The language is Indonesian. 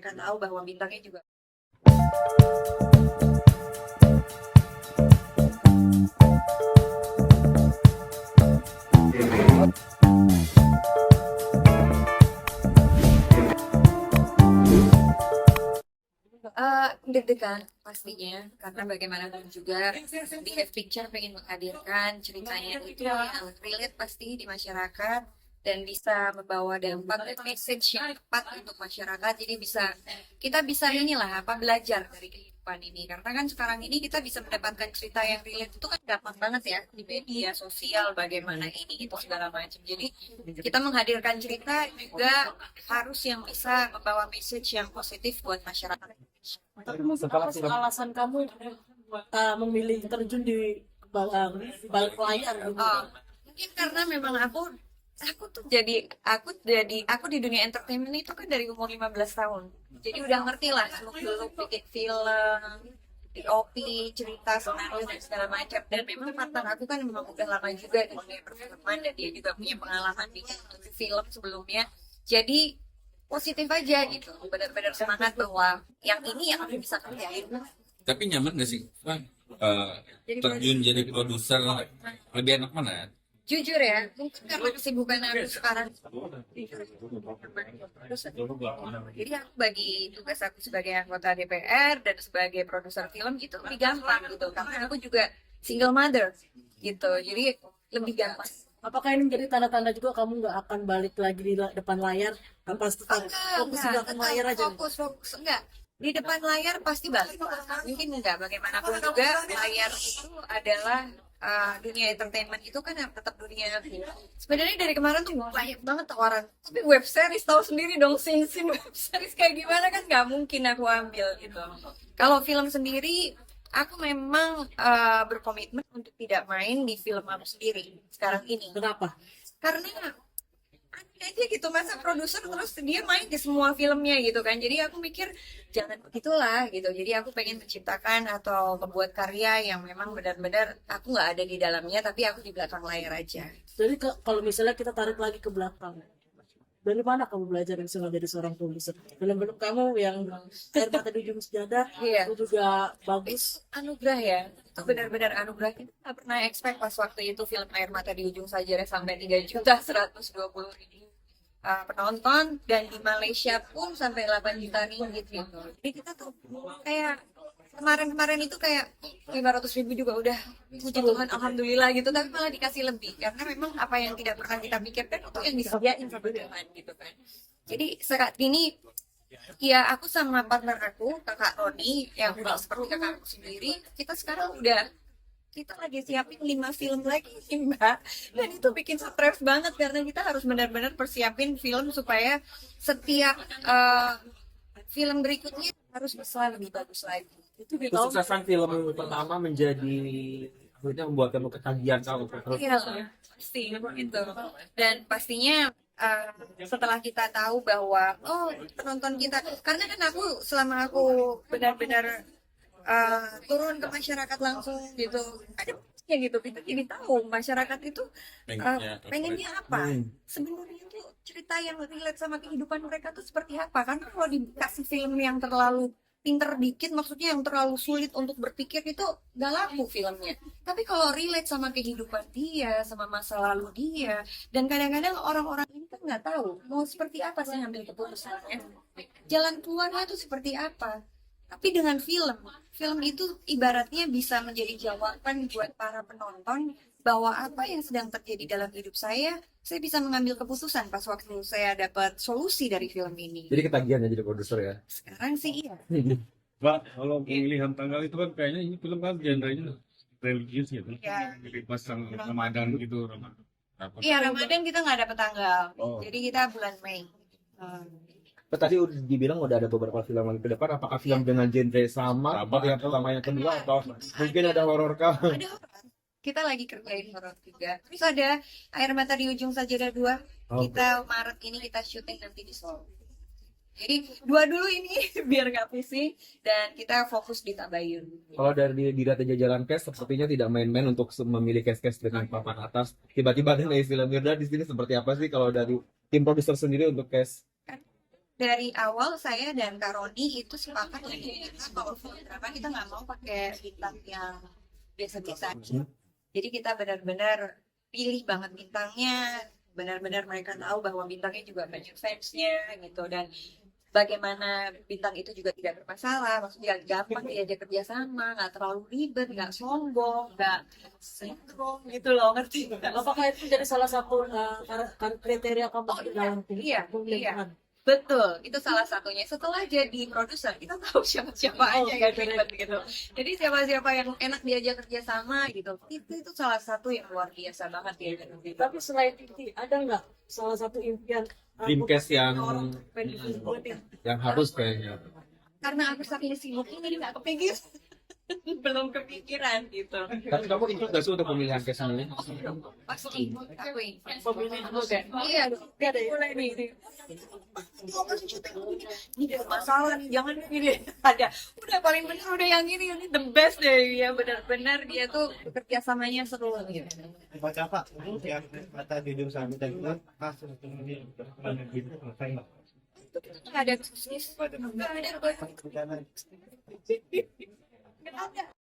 mereka tahu bahwa bintangnya juga deg-degan pastinya, karena bagaimanapun juga di Have Picture pengen menghadirkan ceritanya itu yang relate pasti di masyarakat dan bisa membawa dampak dan message yang tepat untuk masyarakat. Jadi kita bisa inilah apa belajar dari kehidupan ini, karena kan sekarang ini kita bisa mendapatkan cerita yang relate itu kan gampang banget ya di media sosial, bagaimana ini itu segala macam. Jadi kita menghadirkan cerita juga harus yang bisa membawa message yang positif buat masyarakat. Tapi mungkin apa sih alasan kamu memilih terjun di balik layar gitu? Oh, mungkin karena memang aku di dunia entertainment itu kan dari umur 15 tahun. Jadi udah ngerti lah seluk-beluk bikin film, DOP, cerita, skenario dan segala macam. Dan memang partner aku kan memang udah lama juga di dunia perfilman dan dia juga punya pengalaman bikin film sebelumnya. Jadi positif aja gitu, benar-benar semangat bahwa yang ini yang aku bisa kerjain. Tapi nyaman gak sih? Terjun jadi produser lebih enak mana? Jujur ya, mungkin karena kesibukan aku sekarang. Jadi aku bagi tugas aku sebagai anggota DPR dan sebagai produser film itu lebih gampang gitu, karena aku juga single mother gitu, jadi lebih gampang. Apakah ini menjadi tanda-tanda juga kamu nggak akan balik lagi di depan layar? Apa tetap fokus di belakang layar aja? Fokus enggak. Di depan layar pasti balik. Mungkin enggak, bagaimanapun juga layar itu adalah dunia entertainment itu kan tetap dunia film. Sebenarnya dari kemarin tuh banyak banget tawaran. Tapi web series tahu sendiri dong, scene web series kayak gimana kan nggak mungkin aku ambil gitu. Kalau film sendiri aku memang berkomitmen untuk tidak main di film aku sendiri sekarang ini. Kenapa? Karena aneh aja gitu, masa produser terus dia main di semua filmnya gitu kan. Jadi aku mikir jangan begitulah gitu. Jadi aku pengen menciptakan atau membuat karya yang memang benar-benar aku nggak ada di dalamnya, tapi aku di belakang layar aja. Jadi kalau misalnya kita tarik lagi ke belakang, dari mana kamu belajar bisa menjadi seorang produser? Film-film kamu yang Air Mata di Ujung Sejadah Iya. itu juga bagus. Anugerah ya, itu benar-benar anugerah. Kita nggak pernah expect pas waktu itu film Air Mata di Ujung Saja sampai 3.120.000 penonton, dan di Malaysia pun sampai 8 juta ringgit gitu. Jadi kita tuh kayak kemarin itu kayak 500.000 juga udah puji Tuhan alhamdulillah gitu, tapi malah dikasih lebih karena memang apa yang tidak pernah kita pikirkan itu yang disediain sama Tuhan gitu kan. Jadi saat ini ya aku sama partner aku kakak Roni yang udah seperti kakak aku sendiri, kita lagi siapin 5 film lagi sih Mbak, dan itu bikin stres banget karena kita harus benar-benar persiapin film supaya setiap film berikutnya harus bisa lebih bagus lagi. Itu di tahun Kesuksesan film pertama menjadi akhirnya membuat kamu ketagihan kamu terus. Iya, pasti gitu. Dan pastinya setelah kita tahu bahwa penonton kita, karena kan selama aku benar-benar turun ke masyarakat langsung gitu, ada ya gitu, kita jadi tahu masyarakat itu pengennya apa sebenarnya tuh, cerita yang relate sama kehidupan mereka tuh seperti apa. Karena kalau dikasih film yang terlalu pinter dikit, maksudnya yang terlalu sulit untuk berpikir, itu gak laku filmnya. Tapi kalau relate sama kehidupan dia, sama masa lalu dia, dan kadang-kadang orang-orang ini kan nggak tahu mau seperti apa sih ngambil keputusannya, jalan keluarnya itu seperti apa. Tapi dengan film itu ibaratnya bisa menjadi jawaban buat para penonton bahwa apa yang sedang terjadi dalam hidup saya bisa mengambil keputusan pas waktu saya dapat solusi dari film ini. Jadi ketagihan ya jadi produser ya. Sekarang sih iya. Mbak, kalau pemilihan tanggal itu kan kayaknya ini film kan genrenya religius gitu. Ya. Jadi pas Ramadan gitu, Ramadan. Iya, Ramadan kita nggak dapat tanggal. Oh. Jadi kita bulan Mei. Tadi udah dibilang udah ada beberapa film lagi ke depan. Apakah film dengan genre sama seperti yang pertama yang kedua atau mungkin ada horor kah? Ada horor. Kita lagi kerjain horor juga. Terus ada Air Mata di Ujung Sajadah 2. Kita Maret ini kita syuting nanti di Solo. Jadi dua dulu ini biar nggak pusing, dan kita fokus di Tabayun. Kalau dari data jajaran cast sepertinya tidak main-main untuk memilih cast-cast dengan papan atas. Tiba-tiba ada Naysila Mirdad di sini, seperti apa sih kalau dari tim produser sendiri untuk cast? dari awal saya dan Kak Roni itu sepakat kita kalau film drama kita nggak mau pakai bintang yang biasa-biasa aja. Jadi kita benar-benar pilih banget bintangnya, benar-benar mereka tahu bahwa bintangnya juga banyak fansnya gitu, dan bagaimana bintang itu juga tidak bermasalah, maksudnya gampang diajak kerjasama, nggak terlalu ribet, nggak sombong, nggak sinkron gitu loh, ngerti nggak? Apakah itu jadi salah satu kriteria kamu dalam Iya, pemilihan? betul, itu salah satunya. Setelah jadi produser, kita tahu siapa-siapa aja yang ribet gitu. Jadi siapa-siapa yang enak diajak kerjasama gitu. Itu salah satu yang luar biasa banget ya. Tapi selain itu, ada nggak salah satu impian Dreamcast yang harus kayaknya. Karena aku saking sibuk ini nggak kepikir. Belum kepikiran gitu. Tapi kamu ikut gak sih untuk pemilihan cast ini? Pasti aku pemilihan dulu kan? iya dong. Mulai nih. Ini ada masalah nih, jangan gini. Ada, udah paling bener udah yang ini the best deh ya, benar-benar dia tuh kerjasamanya seru gitu. Baca apa? Yang kata jujur sama dan itu kasus kemudian selesai. Nggak ada bisnis, nggak ada. Jangan Nggak ada.